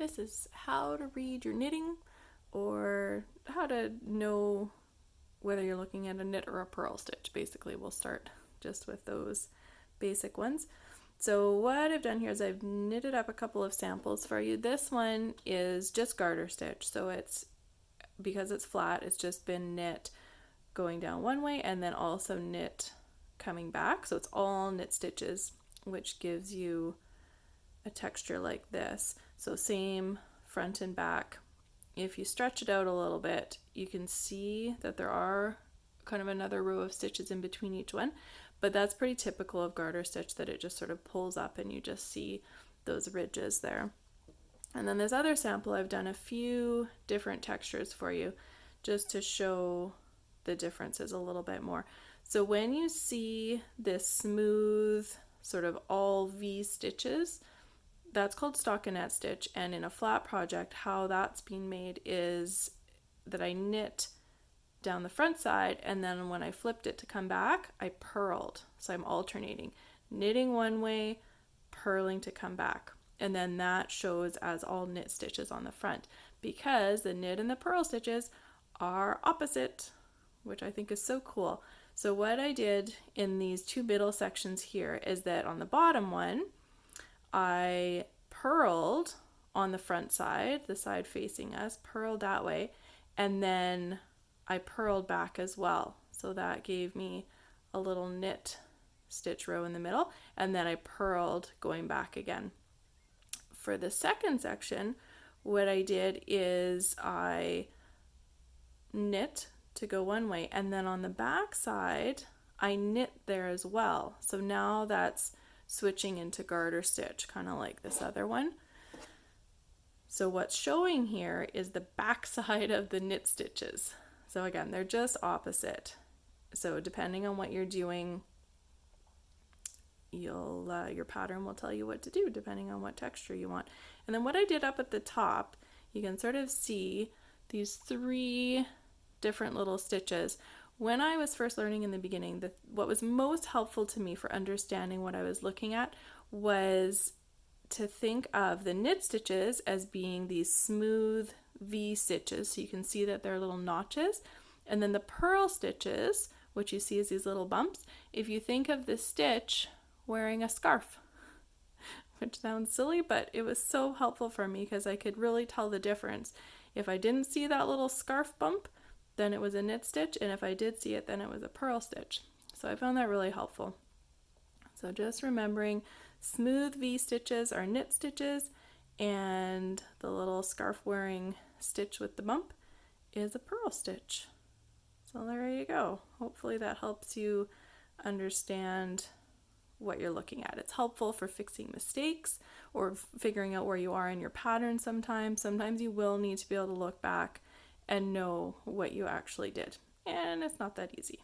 This is how to read your knitting, or how to know whether you're looking at a knit or a purl stitch. Basically, we'll start just with those basic ones. So what I've done here is I've knitted up a couple of samples for you. This one is just garter stitch, so it's, because it's flat, it's just been knit going down one way and then also knit coming back. So it's all knit stitches, which gives you a texture like this. So same front and back. If you stretch it out a little bit, you can see that there are kind of another row of stitches in between each one, but that's pretty typical of garter stitch, that it just sort of pulls up and you just see those ridges there. And then this other sample, I've done a few different textures for you just to show the differences a little bit more. So when you see this smooth sort of all V stitches, that's called stockinette stitch. And in a flat project, how that's being made is that I knit down the front side, and then when I flipped it to come back, I purled. So I'm alternating, knitting one way, purling to come back. And then that shows as all knit stitches on the front, because the knit and the purl stitches are opposite, which I think is so cool. So what I did in these two middle sections here is that on the bottom one, I purled on the front side, the side facing us, purled that way, and then I purled back as well. So that gave me a little knit stitch row in the middle, and then I purled going back again. For the second section, what I did is I knit to go one way, and then on the back side, I knit there as well. So now that's switching into garter stitch, kind of like this other one. So what's showing here is the back side of the knit stitches. So again, they're just opposite. So depending on what you're doing, your pattern will tell you what to do depending on what texture you want. And then what I did up at the top, you can sort of see these three different little stitches. When I was first learning in the beginning, what was most helpful to me for understanding what I was looking at was to think of the knit stitches as being these smooth V stitches, so you can see that they're little notches, and then the purl stitches, which you see as these little bumps, if you think of the stitch wearing a scarf, which sounds silly, but it was so helpful for me because I could really tell the difference. If I didn't see that little scarf bump, then it was a knit stitch, and if I did see it, then it was a purl stitch. So I found that really helpful. So just remembering, smooth V stitches are knit stitches, and the little scarf wearing stitch with the bump is a purl stitch. So there you go. Hopefully that helps you understand what you're looking at. It's helpful for fixing mistakes or figuring out where you are in your pattern sometimes. Sometimes you will need to be able to look back and know what you actually did, and it's not that easy.